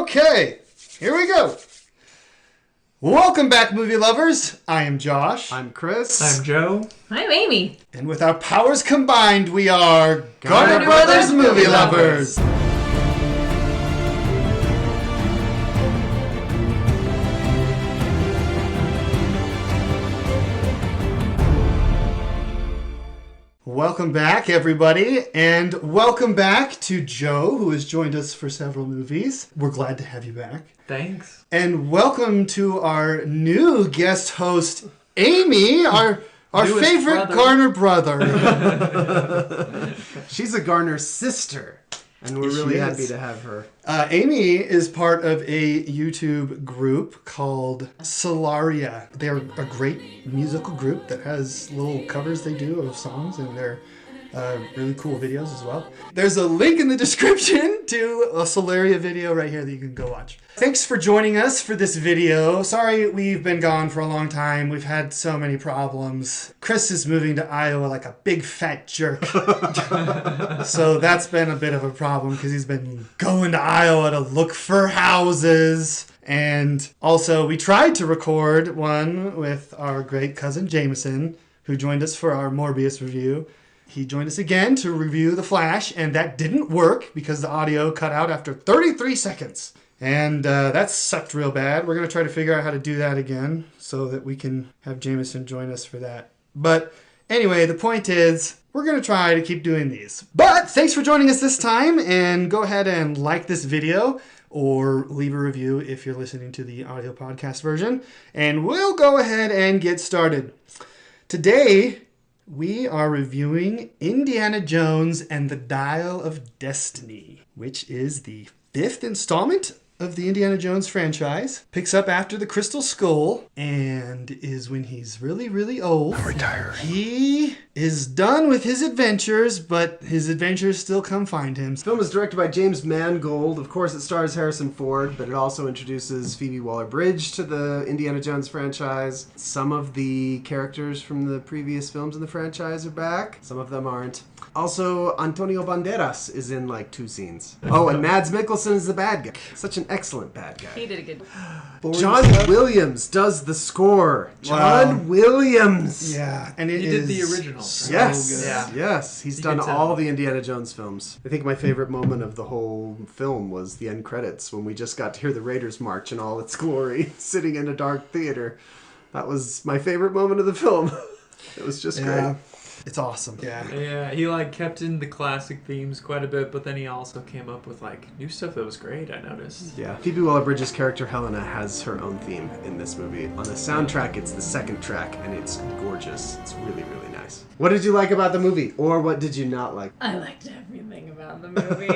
Okay, here we go. Welcome back, movie lovers. I am Josh. I'm Chris. I'm Joe. I'm Amy. And with our powers combined, we are Garner Brothers Movie Lovers. Welcome back, everybody, and welcome back to Joe, who has joined us for several movies. We're glad to have you back. Thanks. And welcome to our new guest host, Amy, our favorite brother. Garner brother. She's a Garner sister, and we're Yes, really she happy is. to have her. Amy is part of a YouTube group called SolAria. They're a great musical group that has little covers they do of songs, and they're really cool videos as well. There's a link in the description to a SolAria video right here that you can go watch. Thanks for joining us for this video. Sorry we've been gone for a long time. We've had so many problems. Chris is moving to Iowa like a big fat jerk. So that's been a bit of a problem because he's been going to Iowa to look for houses. And also we tried to record one with our great cousin Jameson, who joined us for our Morbius review. He joined us again to review The Flash, and that didn't work because the audio cut out after 33 seconds. And that sucked real bad. We're going to try to figure out how to do that again so that we can have Jameson join us for that. But anyway, the point is, we're going to try to keep doing these. But thanks for joining us this time, and go ahead and like this video or leave a review if you're listening to the audio podcast version. And we'll go ahead and get started. Today, we are reviewing Indiana Jones and the Dial of Destiny, which is the 5th installment of the Indiana Jones franchise. Picks up after the Crystal Skull and is when he's really, really old. I'm retiring. He is done with his adventures, but his adventures still come find him. The film is directed by James Mangold. Of course, it stars Harrison Ford, but it also introduces Phoebe Waller-Bridge to the Indiana Jones franchise. Some of the characters from the previous films in the franchise are back. Some of them aren't. Also, Antonio Banderas is in like 2 scenes. Oh, and Mads Mikkelsen is the bad guy. Such an excellent bad guy. He did a good. John Williams does the score. John Williams. Yeah, and He did the original. so Yes, good. Yeah. yes, he's You done can tell. all the Indiana Jones films. I think my favorite moment of the whole film was the end credits when we just got to hear the Raiders March in all its glory, sitting in a dark theater. That was my favorite moment of the film. It was just great. It's awesome. Yeah. Yeah, he kept in the classic themes quite a bit, but then he also came up with new stuff that was great, I noticed. Yeah, Phoebe Waller-Bridge's character Helena has her own theme in this movie. On the soundtrack, it's the 2nd track, and it's gorgeous. It's really, really nice. What did you like about the movie, or what did you not like? I liked everything about the movie.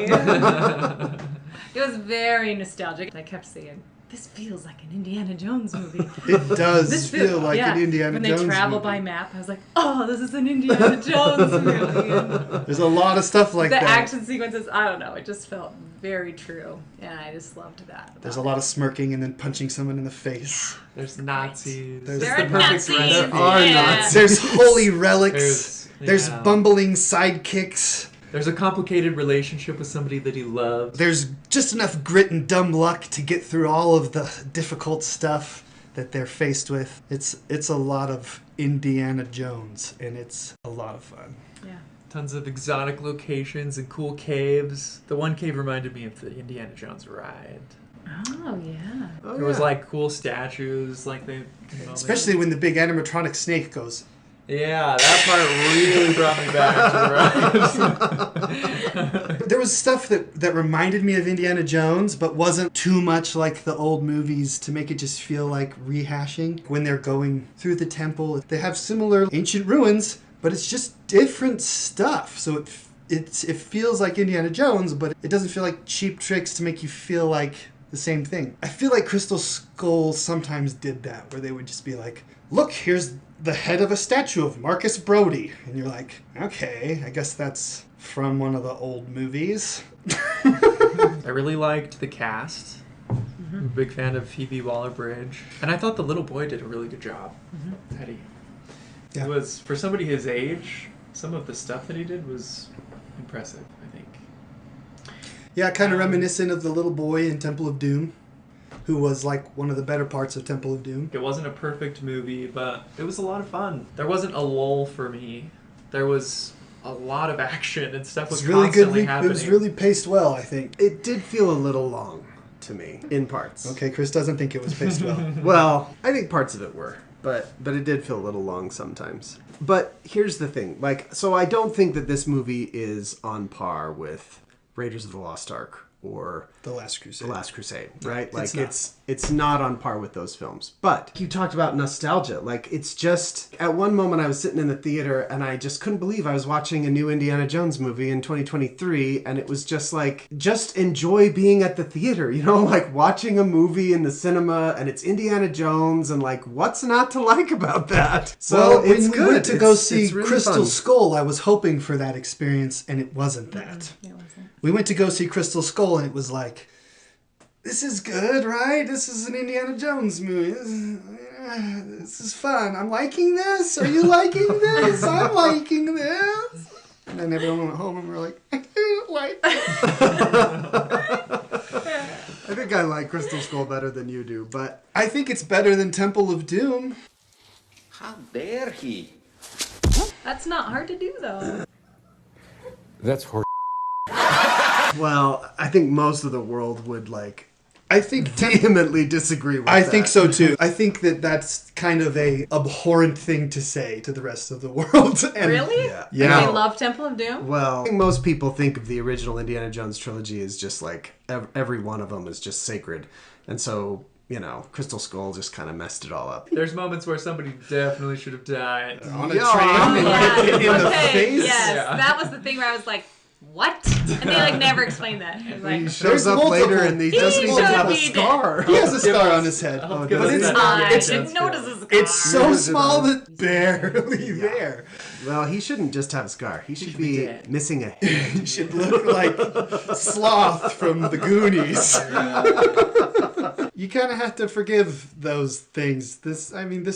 It was very nostalgic. I kept saying, "This feels like an Indiana Jones movie." It does This feel like yeah. an Indiana when Jones they travel movie. by map, I was like, "Oh, this is an Indiana Jones movie." And There's a lot of stuff like the that. action sequences, I don't know, it just felt very true, and I just loved that. There's a lot of smirking and then punching someone in the face. There's Nazis. There's There the are perfect Nazis. recipe. There are Yeah. Nazis. There's holy relics. There's yeah. bumbling sidekicks. There's a complicated relationship with somebody that he loves. There's just enough grit and dumb luck to get through all of the difficult stuff that they're faced with. It's a lot of Indiana Jones, and it's a lot of fun. Yeah. Tons of exotic locations and cool caves. The one cave reminded me of the Indiana Jones ride. Oh, yeah. Oh, There was yeah. cool statues, Especially when the big animatronic snake goes. Yeah, that part really brought me back to the ride. There was stuff that reminded me of Indiana Jones, but wasn't too much like the old movies to make it just feel like rehashing. When they're going through the temple, they have similar ancient ruins, but it's just different stuff. So it feels like Indiana Jones, but it doesn't feel like cheap tricks to make you feel like the same thing. I feel like Crystal Skull sometimes did that, where they would just be like, look, here's the head of a statue of Marcus Brody. And you're like, okay, I guess that's from one of the old movies. I really liked the cast. I'm a big fan of Phoebe Waller-Bridge. And I thought the little boy did a really good job. Teddy. Yeah. It was, for somebody his age, some of the stuff that he did was impressive, I think. Yeah, kind of reminiscent of the little boy in Temple of Doom, who was like one of the better parts of Temple of Doom. It wasn't a perfect movie, but it was a lot of fun. There wasn't a lull for me. There was a lot of action and stuff was really constantly good. happening. It was really paced well, I think. It did feel a little long to me, in parts. Okay, Chris doesn't think it was paced well. Well, I think parts of it were, but it did feel a little long sometimes. But here's the thing, so I don't think that this movie is on par with Raiders of the Lost Ark or The Last Crusade. The Last Crusade, right? It's not. It's not on par with those films. But you talked about nostalgia. It's just, at one moment I was sitting in the theater and I just couldn't believe I was watching a new Indiana Jones movie in 2023, and it was just just enjoy being at the theater, watching a movie in the cinema, and it's Indiana Jones, and what's not to like about that? So well, it's when good. we went to go see it's really Crystal fun. Skull, I was hoping for that experience, and it wasn't that. It wasn't. We went to go see Crystal Skull, and it was like, this is good, right? This is an Indiana Jones movie. This is fun. I'm liking this. Are you liking this? I'm liking this. And then everyone went home and we're like, I don't like it. I think I like Crystal Skull better than you do, but I think it's better than Temple of Doom. How dare he? That's not hard to do, though. That's horse. well, I think most of the world would I think vehemently disagree with I that. think so too. I think that's kind of a abhorrent thing to say to the rest of the world. And Really? Yeah. They love Temple of Doom? Well, I think most people think of the original Indiana Jones trilogy as just every one of them is just sacred. And so, Crystal Skull just kind of messed it all up. There's moments where somebody definitely should have died. on a Yeah. train in the Okay, face. yes. Yeah. That was the thing where I was like, what? And they never explained that. It was He like, shows up multiple- later and he doesn't even should have a be dead. scar. He has a scar on his head. I'll Oh, give does it it? that. I Yes, didn't that's notice good. his scar. It's so Yours small and that barely there. Well, he shouldn't just have a scar. He should be dead. missing a head. He should look like Sloth from the Goonies. You kind of have to forgive those things. This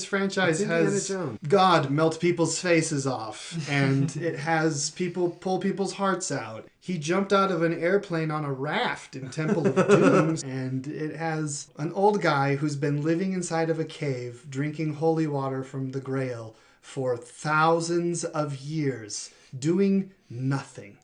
franchise It's Indiana has Jones. God melt people's faces off, and it has people pull people's hearts out. He jumped out of an airplane on a raft in Temple of Doom, and it has an old guy who's been living inside of a cave, drinking holy water from the Grail for thousands of years, doing nothing.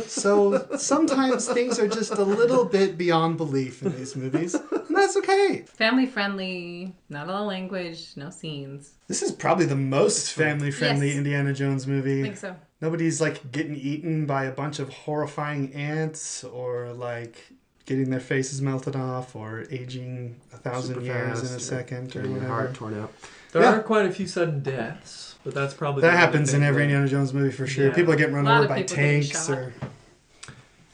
So sometimes things are just a little bit beyond belief in these movies, and that's okay. Family friendly, not a lot of language, no scenes. This is probably the most family-friendly Yes. Indiana Jones movie. I think so. Nobody's getting eaten by a bunch of horrifying ants, or getting their faces melted off, or aging 1,000 Super years fast, in a second, or Getting your heart whatever. torn out. There Yeah. are quite a few sudden deaths, but that's probably That the happens in only every thing Indiana Jones movie for sure. Yeah. People are getting run A lot over of by people getting tanks, shot. or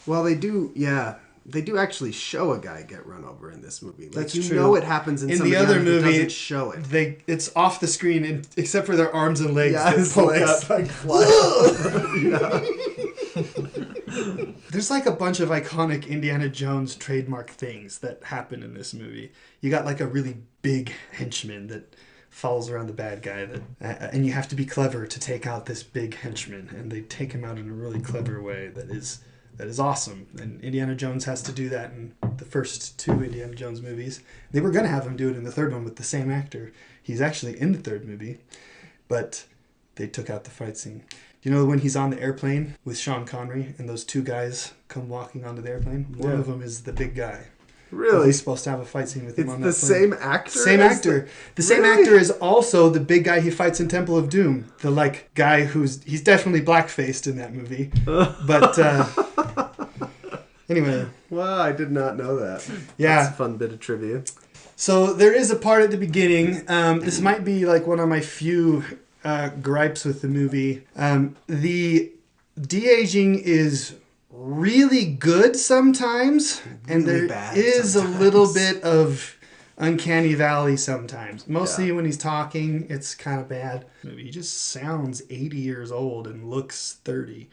Well, they do, yeah. They do actually show a guy get run over in this movie. That's you true. know it happens in In some the of other others, but movie, doesn't show it. it's off the screen, except for their arms and legs Yeah, that his poke legs up. fly. There's a bunch of iconic Indiana Jones trademark things that happen in this movie. You got a really big henchman that follows around the bad guy, and you have to be clever to take out this big henchman, and they take him out in a really clever way that is awesome. And Indiana Jones has to do that in the first two Indiana Jones movies. They were going to have him do it in the third one with the same actor. He's actually in the third movie, but they took out the fight scene. You know when he's on the airplane with Sean Connery and those two guys come walking onto the airplane? One Yeah. of them is the big guy. Really? He's supposed to have a fight scene with him It's on the that plane. same actor? Same as actor. The same Really? actor is also the big guy he fights in Temple of Doom. The guy he's definitely black-faced in that movie. But anyway, Wow, I did not know that. Yeah. That's a fun bit of trivia. so there is a part at the beginning. This might be one of my few gripes with the movie. The de-aging is really good sometimes, and Really there bad is sometimes. a little bit of uncanny valley sometimes. Mostly Yeah. when he's talking, it's kind of bad. He just sounds 80 years old and looks 30.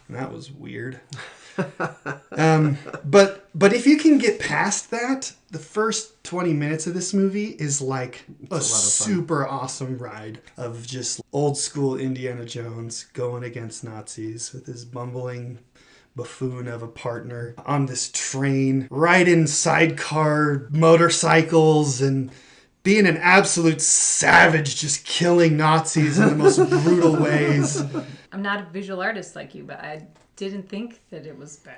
And that was weird. But if you can get past that, the first 20 minutes of this movie is like a fun. super awesome ride of just old school Indiana Jones going against Nazis with his bumbling buffoon of a partner on this train, riding sidecar motorcycles and being an absolute savage, just killing Nazis in the most brutal ways. I'm not a visual artist like you, but I didn't think that it was bad.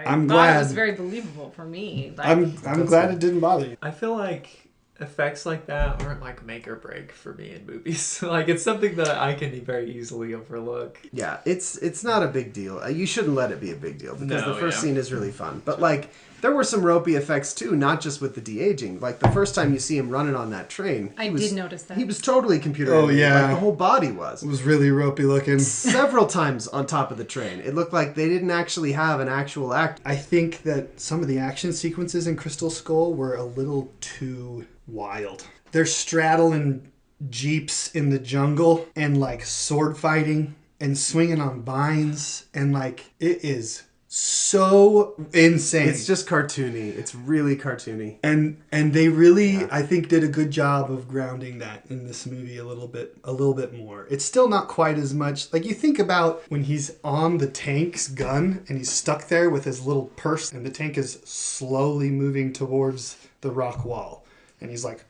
I'm thought glad. it was very believable for me. Like, I'm glad it didn't bother you. I feel like effects like that aren't like make or break for me in movies. Like it's something that I can very easily overlook. Yeah, it's not a big deal. You shouldn't let it be a big deal because No, the first yeah. scene is really fun. But like, there were some ropey effects too, not just with the de-aging. Like the first time you see him running on that train, I did notice that. he was totally computer Oh, animated. yeah. Like the whole body was. It was really ropey looking. Several times on top of the train. It looked like they didn't actually have an actual actor. I think that some of the action sequences in Crystal Skull were a little too wild. They're straddling jeeps in the jungle and like sword fighting and swinging on vines and like it is so insane. It's just cartoony. It's really cartoony. And they really, I think, did a good job of grounding that in this movie a little bit more. It's still not quite as much. Like you think about when he's on the tank's gun and he's stuck there with his little purse and the tank is slowly moving towards the rock wall. And he's like,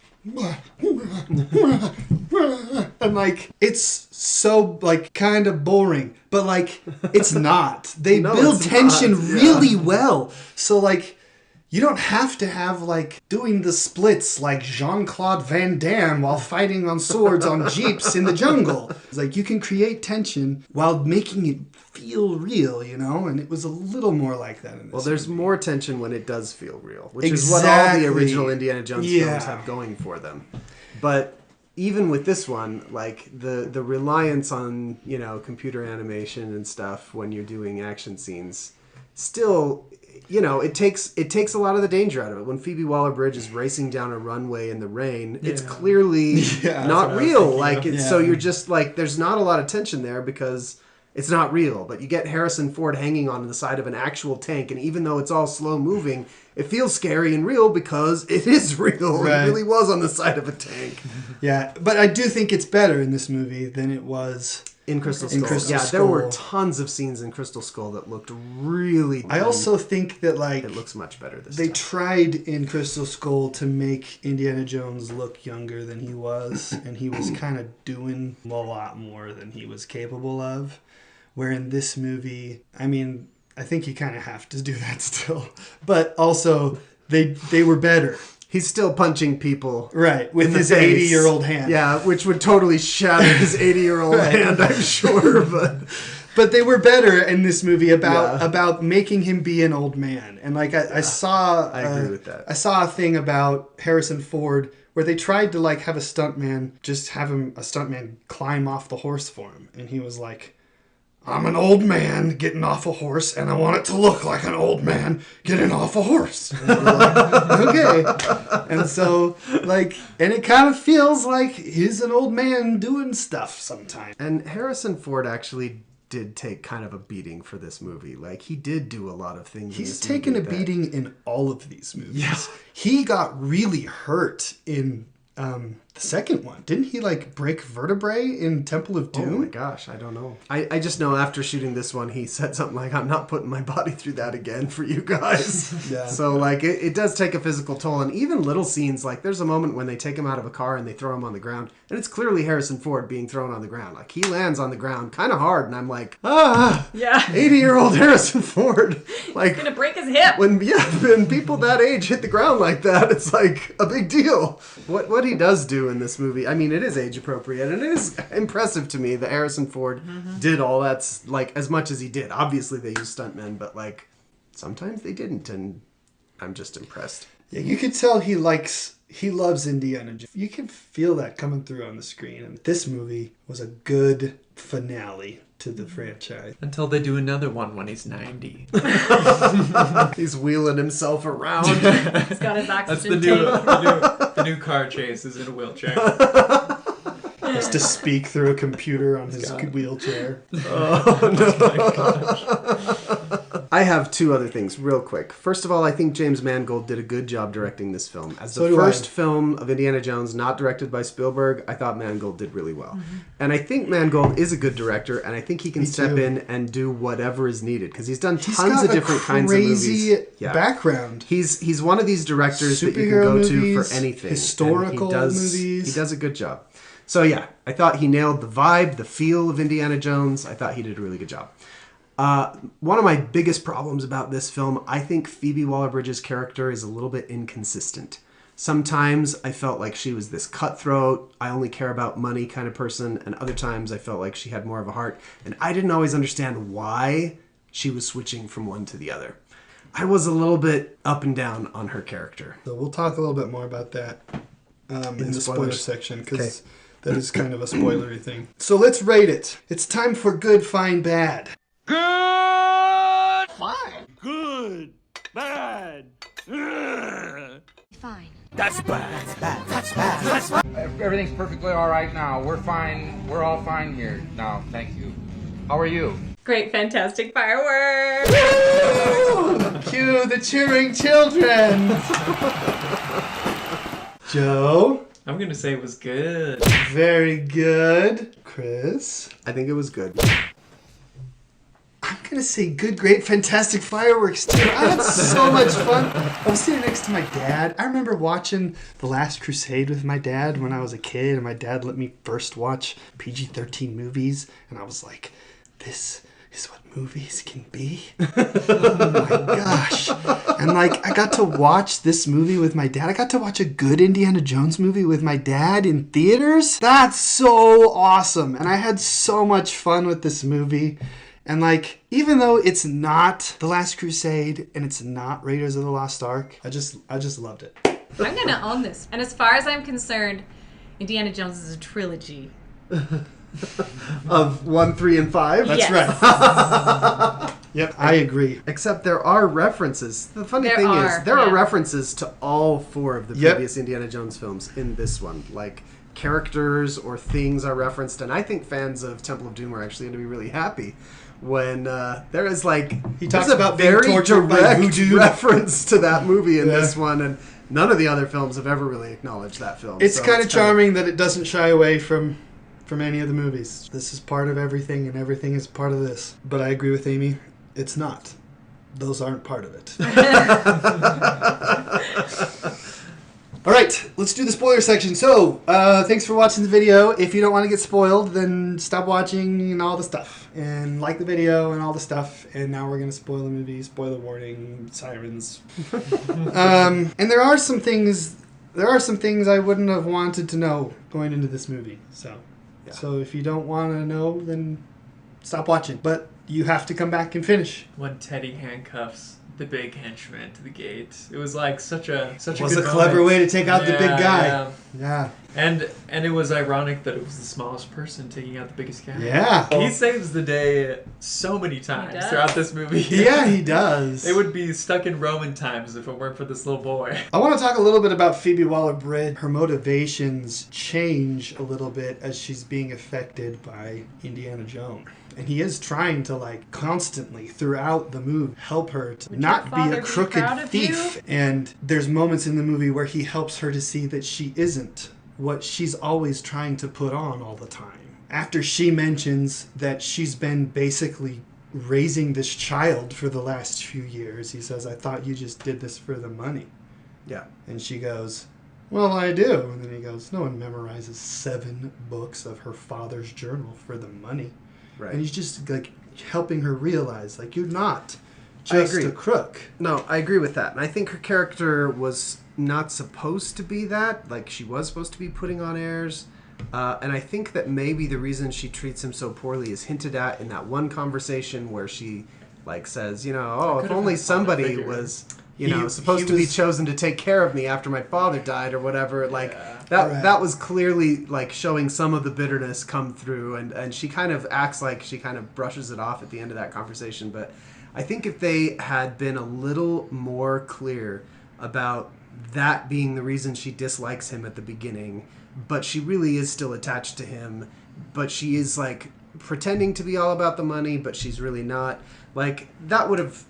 and like it's so like kind of boring, but like it's not. They No, build it's tension not. Yeah. really well. So like you don't have to have like doing the splits like Jean-Claude Van Damme while fighting on swords on jeeps in the jungle. It's like you can create tension while making it feel real, you know? And it was a little more like that in this. Well, there's movie. more tension when it does feel real, which is what all the Exactly. original Indiana Jones Yeah. films have going for them. But even with this one, like the reliance on, you know, computer animation and stuff when you're doing action scenes, still, you know, it takes a lot of the danger out of it. When Phoebe Waller-Bridge is racing down a runway in the rain, it's clearly Yeah, not that's what I was real. thinking Like of. it's so you're just like there's not a lot of tension there because it's not real. But you get Harrison Ford hanging on the side of an actual tank, and even though it's all slow moving, it feels scary and real because it is real. Right. It really was on the side of a tank. Yeah, but I do think it's better in this movie than it was. In Crystal Skull. Crystal Yeah, there were Skull. tons of scenes in Crystal Skull that looked really... I also think that like It looks much better this they time. tried in Crystal Skull to make Indiana Jones look younger than he was, and he was kind of doing a lot more than he was capable of. Where in this movie, I mean, I think you kind of have to do that still, but also they were better, He's still punching people. right? With in the his face. 80-year-old hand. Yeah, which would totally shatter his 80-year-old hand, I'm sure, but... But they were better in this movie about Yeah. about making him be an old man. And like I saw, I agree with that. I saw a thing about Harrison Ford where they tried to like have a stuntman just have a stuntman climb off the horse for him, and he was like, "I'm an old man getting off a horse, and I want it to look like an old man getting off a horse." And we're like, okay. And so, like, and it kind of feels like he's an old man doing stuff sometimes. And Harrison Ford actually did take kind of a beating for this movie. Like, he did do a lot of things. He's taken a beating in all of these movies. Yeah. He got really hurt in the second one. Didn't he, like, break vertebrae in Temple of Oh Doom? my gosh, I don't know. I just know after shooting this one, he said something like, "I'm not putting my body through that again for you guys." Yeah. So, like, it does take a physical toll. And even little scenes, like, there's a moment when they take him out of a car and they throw him on the ground. And it's clearly Harrison Ford being thrown on the ground. Like, he lands on the ground kind of hard. And I'm like, Yeah. 80-year-old Harrison Ford. Like, Gonna break his hip. when people that age hit the ground like that, it's like a big deal. What he does do in this movie, I mean, it is age appropriate, and it is impressive to me that Harrison Ford did all that's like as much as he did. Obviously, they used stuntmen, but like sometimes they didn't, and I'm just impressed. Yeah, you could tell he loves Indiana Jones. You can feel that coming through on the screen. And this movie was a good finale to the franchise. Until they do another one when he's 90. He's wheeling himself around. He's got his That's oxygen the new car chase is in a wheelchair. Just to speak through a computer on his wheelchair. I have two other things real quick. First of all, I think James Mangold did a good job directing this film. As the first film of Indiana Jones not directed by Spielberg, I thought Mangold did really well. And I think Mangold is a good director, and I think he can step in and do whatever is needed, because he's done tons of different kinds of movies. Background. He's one of these directors that you can go to for anything. Historical movies. He does a good job. So yeah, I thought he nailed the vibe, the feel of Indiana Jones. I thought he did a really good job. One of my biggest problems about this film, I think Phoebe Waller-Bridge's character is a little bit inconsistent. Sometimes I felt like she was this cutthroat, I only care about money kind of person, and other times I felt like she had more of a heart, and I didn't always understand why she was switching from one to the other. I was a little bit up and down on her character. So we'll talk a little bit more about that in the spoiler section, because that is kind of a spoilery thing. So let's rate it. It's time for good, fine, bad. Good! Fine. Good. Bad. Fine. That's bad. That's bad. Everything's perfectly all right now. We're fine. We're all fine here now. Thank you. How are you? Great, fantastic fireworks! Woo! Cue the cheering children! Joe? I'm going to say it was good. Very good. Chris? I think it was good. I'm going to say good, great, fantastic fireworks, too. I had so much fun. I was sitting next to my dad. I remember watching The Last Crusade with my dad when I was a kid, and my dad let me first watch PG-13 movies, and I was like, this is what movies can be. Oh my gosh. And like, I got to watch this movie with my dad. I got to watch a good Indiana Jones movie with my dad in theaters. That's so awesome. And I had so much fun with this movie. And like, even though it's not The Last Crusade and it's not Raiders of the Lost Ark, I just loved it. I'm gonna own this. And as far as I'm concerned, Indiana Jones is a trilogy. Of 1, 3, and 5? That's Yes. right. Yep, I agree. Except there are references. The funny thing is, there are references to all 4 of the previous Indiana Jones films in this one. Like, characters or things are referenced, and I think fans of Temple of Doom are actually going to be really happy when there is like he talks there's about a very being tortured by direct voodoo reference to that movie in this one, and none of the other films have ever really acknowledged that film. It's kind of charming that it doesn't shy away from any of the movies. This is part of everything, and everything is part of this. But I agree with Amy. It's not. Those aren't part of it. All right, let's do the spoiler section. So, thanks for watching the video. If you don't want to get spoiled, then stop watching and all the stuff. And like the video and all the stuff. And now we're going to spoil the movie. Spoiler warning, sirens. And there are some things I wouldn't have wanted to know going into this movie. So if you don't want to know, then stop watching. But you have to come back and finish. When Teddy handcuffs the big henchman to the gate, it was like such a It was a clever way to take out the big guy. Yeah. And it was ironic that it was the smallest person taking out the biggest guy. Yeah. He saves the day so many times throughout this movie. Yeah, he does. It would be stuck in Roman times if it weren't for this little boy. I want to talk a little bit about Phoebe Waller-Bridge. Her motivations change a little bit as she's being affected by Indiana Jones. And he is trying to, like, constantly throughout the movie help her to not be a crooked thief. And there's moments in the movie where he helps her to see that she isn't what she's always trying to put on all the time. After she mentions that she's been basically raising this child for the last few years, he says, I thought you just did this for the money. Yeah. And she goes, well, I do. And then he goes, no one memorizes 7 books of her father's journal for the money. Right. And he's just like helping her realize, like, you're not just a crook. No, I agree with that. And I think her character was not supposed to be that. Like, she was supposed to be putting on airs. And I think that maybe the reason she treats him so poorly is hinted at in that one conversation where she, like, says, if only somebody was, supposed to be chosen to take care of me after my father died or whatever. Like, that was clearly, like, showing some of the bitterness come through. And she kind of acts like she kind of brushes it off at the end of that conversation. But I think if they had been a little more clear about that being the reason she dislikes him at the beginning, but she really is still attached to him, but she is, like, pretending to be all about the money, but she's really not. Like, that would have,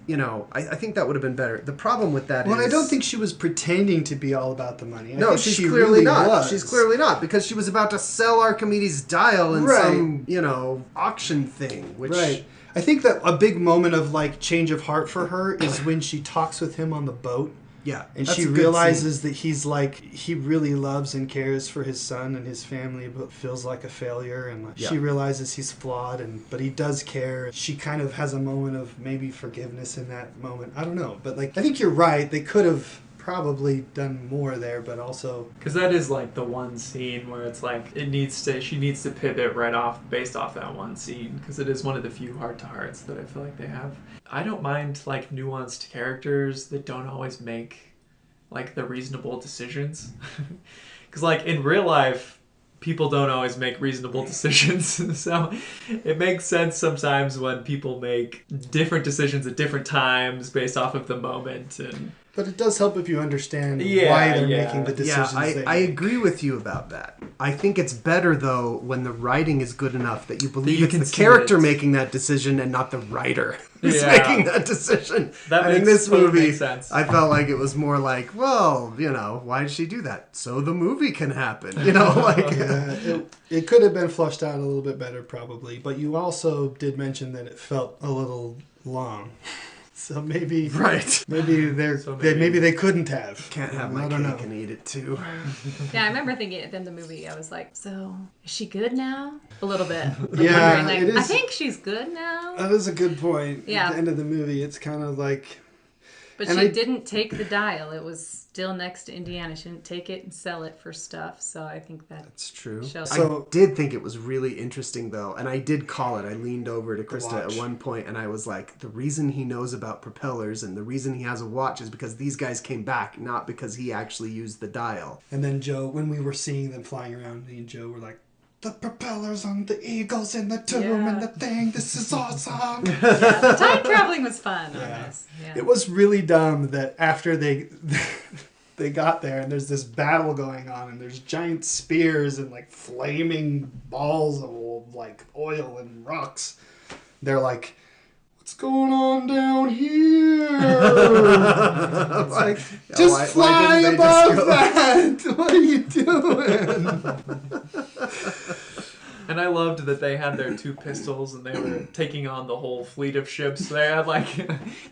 I think that would have been better. The problem with that Well, is... I don't think she was pretending to be all about the money. No, she's clearly really not. was. She's clearly not, because she was about to sell Archimedes' dial in some, auction thing, which... Right. I think that a big moment of, like, change of heart for her is when she talks with him on the boat. Yeah. And that's she a good realizes scene. that he's like, he really loves and cares for his son and his family, but feels like a failure. And like, she realizes he's flawed, but he does care. She kind of has a moment of maybe forgiveness in that moment. I don't know. But like, I think you're right. They could have probably done more there, but also... Because that is like the one scene where it's like, she needs to pivot right off, based off that one scene, because it is one of the few heart-to-hearts that I feel like they have. I don't mind like nuanced characters that don't always make like the reasonable decisions. Because like in real life, people don't always make reasonable decisions. So it makes sense sometimes when people make different decisions at different times based off of the moment. But it does help if you understand why they're making the decisions. Yeah, I agree with you about that. I think it's better, though, when the writing is good enough that you believe it's the character making that decision and not the writer who's making that decision. In this movie, sense. I felt like it was more like, well, why did she do that? So the movie can happen. It could have been flushed out a little bit better, probably. But you also did mention that it felt a little long. So maybe maybe they couldn't have. Can't have my cake and eat it too. Yeah, I remember thinking at the end of the movie, I was like, so is she good now? A little bit. Yeah, like, it is. I think she's good now. That is a good point. Yeah. At the end of the movie, it's kind of like... But she didn't take the dial. It was still next to Indiana. She didn't take it and sell it for stuff. So I think that's true. So, I did think it was really interesting, though. And I did call it. I leaned over to Krista at one point and I was like, the reason he knows about propellers and the reason he has a watch is because these guys came back, not because he actually used the dial. And then Joe, when we were seeing them flying around, me and Joe were like, the propellers on the eagles in the tomb and the thing, this is awesome. the time traveling was fun on this. Yeah. It was really dumb that after they got there and there's this battle going on and there's giant spears and like flaming balls of like oil and rocks. They're like, what's going on down here? It's like, just fly above that. What are you doing? And I loved that they had their two pistols and they were taking on the whole fleet of ships. They had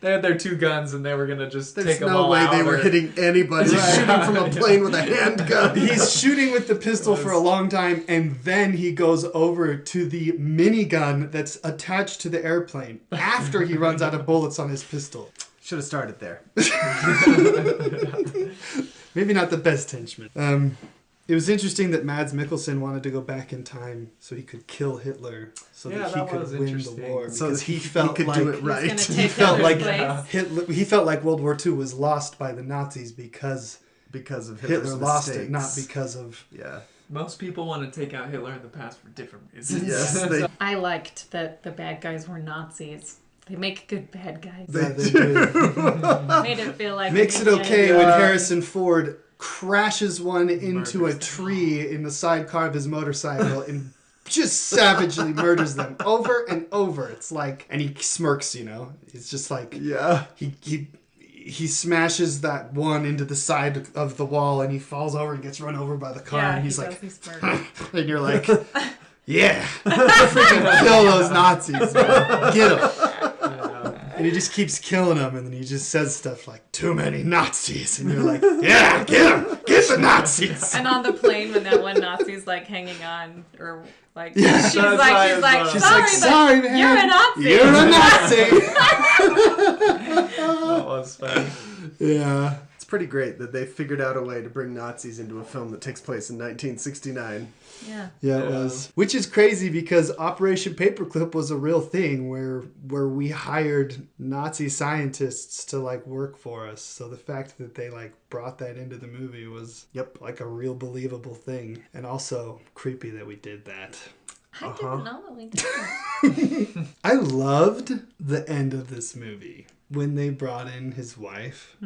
their two guns and they were gonna just take them all out. There's no way they were hitting anybody shooting from a plane with a handgun. He's shooting with the pistol for a long time, and then he goes over to the minigun that's attached to the airplane after he runs out of bullets on his pistol. Should have started there. Maybe not the best henchman. It was interesting that Mads Mikkelsen wanted to go back in time so he could kill Hitler, so that he could win the war. So because he felt could like do it right. He felt like he felt like World War II was lost by the Nazis because of Hitler lost it, not because of Most people want to take out Hitler in the past for different reasons. Yes, I liked that the bad guys were Nazis. They make good bad guys. they do. Made it feel like Makes it okay when Harrison Ford crashes one into a tree in the sidecar of his motorcycle and just savagely murders them over and over. It's like, and he smirks, It's just like, he smashes that one into the side of the wall and he falls over and gets run over by the car and he's like, and you're like, yeah, freaking kill those Nazis, man. Get them. And he just keeps killing them, and then he just says stuff like, too many Nazis. And you're like, yeah, get them. Get the Nazis. And on the plane when that one Nazi's like hanging on, or like, Yeah. she's like, sorry, man. You're a Nazi. You're a Nazi. That was funny. Yeah. It's pretty great that they figured out a way to bring Nazis into a film that takes place in 1969. Yeah. Yeah, it was. Which is crazy because Operation Paperclip was a real thing where we hired Nazi scientists to like work for us. So the fact that they like brought that into the movie was like a real believable thing. And also creepy that we did that. I didn't know that we did that. I loved the end of this movie when they brought in his wife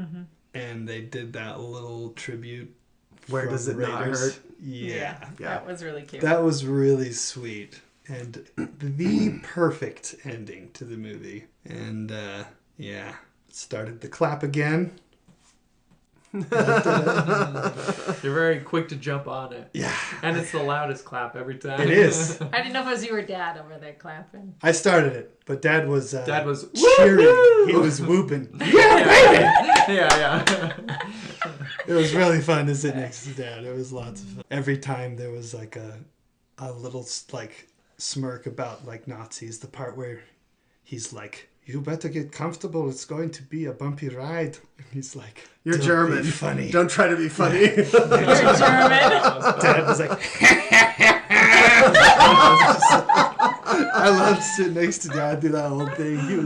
and they did that little tribute. Where does it not hurt? Yeah. That was really cute. That was really sweet. and the perfect ending to the movie. And started the clap again. You're very quick to jump on it. Yeah. And it's the loudest clap every time. It is. I didn't know if it was you or Dad over there clapping. I started it, but Dad was cheering. He was whooping. Yeah, baby! Yeah. It was really fun to sit next to Dad. It was lots of fun. Every time there was like a little like smirk about like Nazis. The part where he's like, "You better get comfortable. It's going to be a bumpy ride." And he's like, "You're "Don't German. be funny. Don't try to be funny." You're German. Dad was like, I loved sitting next to Dad through that whole thing. He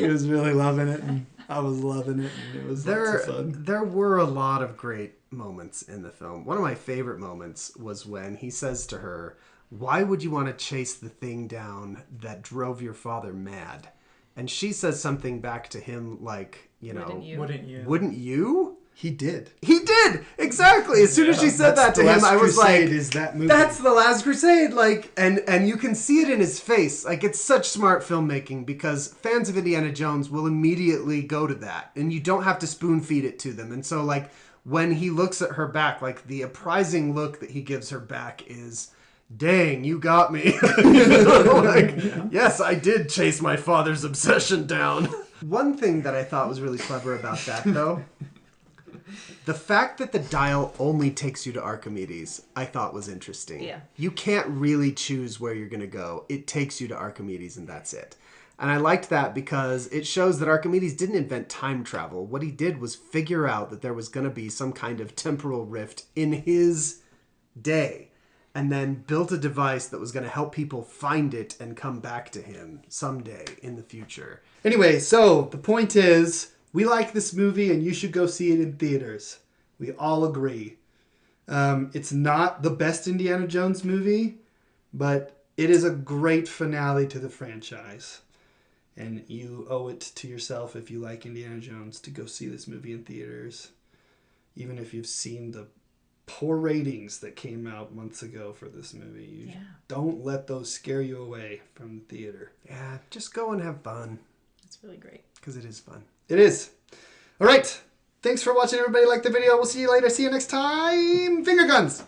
was really loving it, and I was loving it, and it was lots of fun. There were a lot of great moments in the film. One of my favorite moments was when he says to her, "Why would you want to chase the thing down that drove your father mad?" And she says something back to him like, Wouldn't you? He did. He did! Exactly! As soon as she said that to him, I was like, is that movie. That's The Last Crusade! Like, and you can see it in his face. Like, it's such smart filmmaking because fans of Indiana Jones will immediately go to that. And you don't have to spoon feed it to them. And so, like, when he looks at her back, like, the apprising look that he gives her back is, "Dang, you got me." Yes, I did chase my father's obsession down. One thing that I thought was really clever about that, though, the fact that the dial only takes you to Archimedes, I thought was interesting. Yeah. You can't really choose where you're going to go. It takes you to Archimedes and that's it. And I liked that because it shows that Archimedes didn't invent time travel. What he did was figure out that there was going to be some kind of temporal rift in his day, and then built a device that was going to help people find it and come back to him someday in the future. Anyway, so the point is, we like this movie and you should go see it in theaters. We all agree. It's not the best Indiana Jones movie, but it is a great finale to the franchise. And you owe it to yourself, if you like Indiana Jones, to go see this movie in theaters. Even if you've seen the poor ratings that came out months ago for this movie. Don't let those scare you away from the theater. Yeah, just go and have fun. It's really great. Because it is fun. It is. All right. Thanks for watching, everybody. Like the video. We'll see you later. See you next time. Finger guns.